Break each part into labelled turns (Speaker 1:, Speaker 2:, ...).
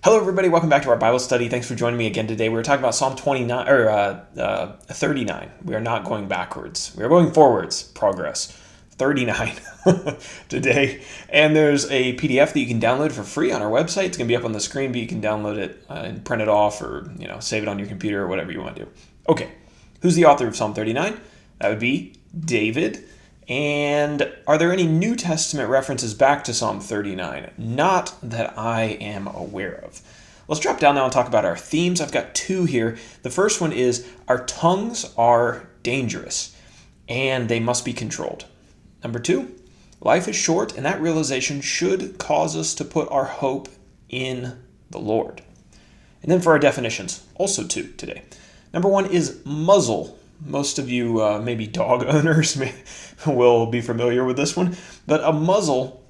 Speaker 1: Hello, everybody. Welcome back to our Bible study. Thanks for joining me again today. We're talking about Psalm 29 or 39. We are not going backwards. We are going forwards. Progress. 39 today. And there's a PDF that you can download for free on our website. It's going to be up on the screen, but you can download it and print it off, or save it on your computer or whatever you want to do. Okay. Who's the author of Psalm 39? That would be David. And are there any New Testament references back to Psalm 39? Not that I am aware of. Let's drop down now and talk about our themes. I've got two here. The first one is our tongues are dangerous and they must be controlled. Number two, life is short, and that realization should cause us to put our hope in the Lord. And then for our definitions, also two today. Number one is muzzle. Most of you, maybe dog owners, will be familiar with this one. But a muzzle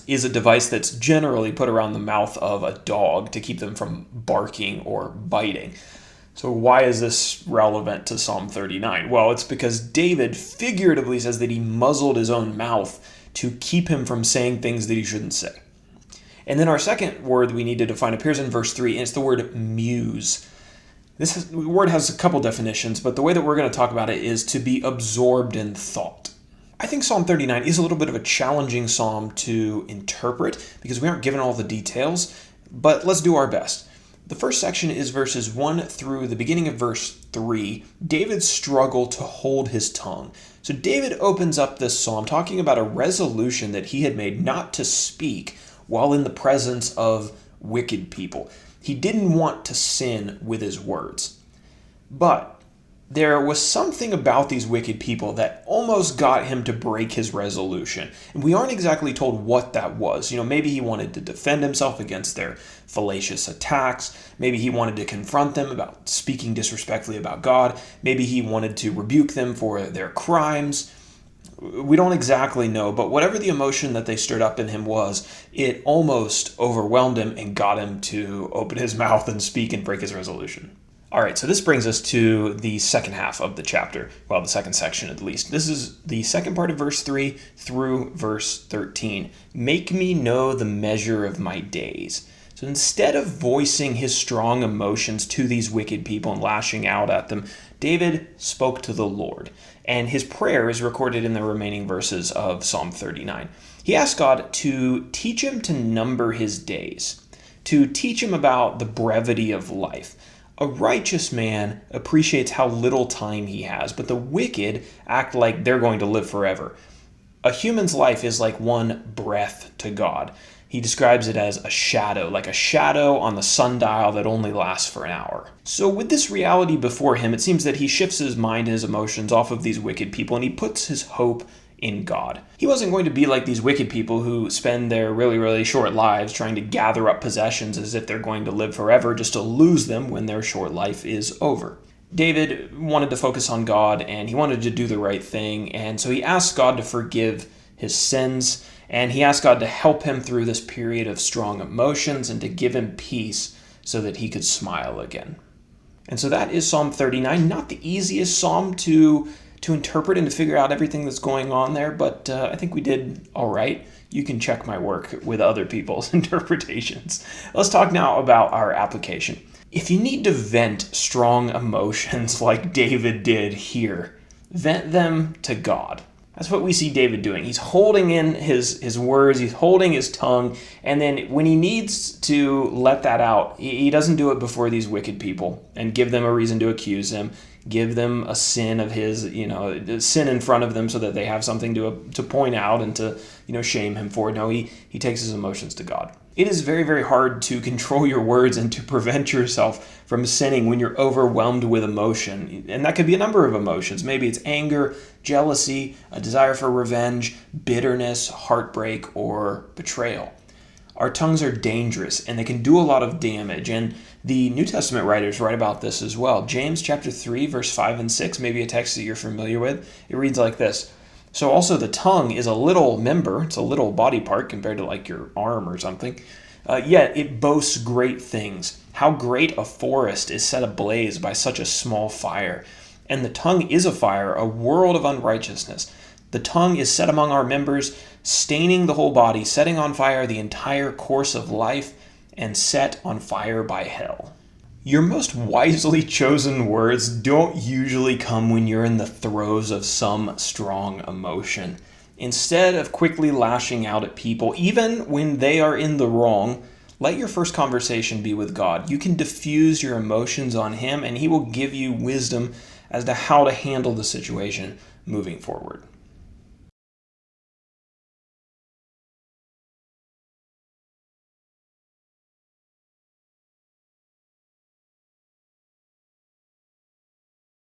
Speaker 1: is a device that's generally put around the mouth of a dog to keep them from barking or biting. So why is this relevant to Psalm 39? Well, it's because David figuratively says that he muzzled his own mouth to keep him from saying things that he shouldn't say. And then our second word we need to define appears in verse 3, and it's the word muse. This word has a couple definitions, but the way that we're going to talk about it is to be absorbed in thought. I think Psalm 39 is a little bit of a challenging psalm to interpret because we aren't given all the details, but let's do our best. The first section is verses 1 through the beginning of verse 3, David's struggle to hold his tongue. So David opens up this psalm talking about a resolution that he had made not to speak while in the presence of wicked people. He didn't want to sin with his words. But there was something about these wicked people that almost got him to break his resolution. And we aren't exactly told what that was. Maybe he wanted to defend himself against their fallacious attacks. Maybe he wanted to confront them about speaking disrespectfully about God. Maybe he wanted to rebuke them for their crimes. We don't exactly know, but whatever the emotion that they stirred up in him was, it almost overwhelmed him and got him to open his mouth and speak and break his resolution. All right, so this brings us to the second half of the chapter, well, the second section at least. This is the second part of verse 3 through verse 13. Make me know the measure of my days. So instead of voicing his strong emotions to these wicked people and lashing out at them, David spoke to the Lord. And his prayer is recorded in the remaining verses of Psalm 39. He asked God to teach him to number his days, to teach him about the brevity of life. A righteous man appreciates how little time he has, but the wicked act like they're going to live forever. A human's life is like one breath to God. He describes it as a shadow, like a shadow on the sundial that only lasts for an hour. So with this reality before him, it seems that he shifts his mind and his emotions off of these wicked people, and he puts his hope in God. He wasn't going to be like these wicked people who spend their really, really short lives trying to gather up possessions as if they're going to live forever, just to lose them when their short life is over. David wanted to focus on God, and he wanted to do the right thing, and so he asked God to forgive his sins, and he asked God to help him through this period of strong emotions and to give him peace so that he could smile again. And so that is Psalm 39, not the easiest psalm to interpret and to figure out everything that's going on there, but I think we did all right. You can check my work with other people's interpretations. Let's talk now about our application. If you need to vent strong emotions like David did here, vent them to God. That's what we see David doing. He's holding in his words, he's holding his tongue, and then when he needs to let that out, he doesn't do it before these wicked people and give them a reason to accuse him, give them a sin of his, sin in front of them so that they have something to point out and to, shame him for. No, he takes his emotions to God. It is very, very hard to control your words and to prevent yourself from sinning when you're overwhelmed with emotion. And that could be a number of emotions. Maybe it's anger, jealousy, a desire for revenge, bitterness, heartbreak, or betrayal. Our tongues are dangerous and they can do a lot of damage. And the New Testament writers write about this as well. James chapter 3, verse 5 and 6, maybe a text that you're familiar with. It reads like this. So also the tongue is a little member, it's a little body part compared to like your arm or something, yet it boasts great things. How great a forest is set ablaze by such a small fire. And the tongue is a fire, a world of unrighteousness. The tongue is set among our members, staining the whole body, setting on fire the entire course of life, and set on fire by hell. Your most wisely chosen words don't usually come when you're in the throes of some strong emotion. Instead of quickly lashing out at people, even when they are in the wrong, let your first conversation be with God. You can diffuse your emotions on Him, and He will give you wisdom as to how to handle the situation moving forward.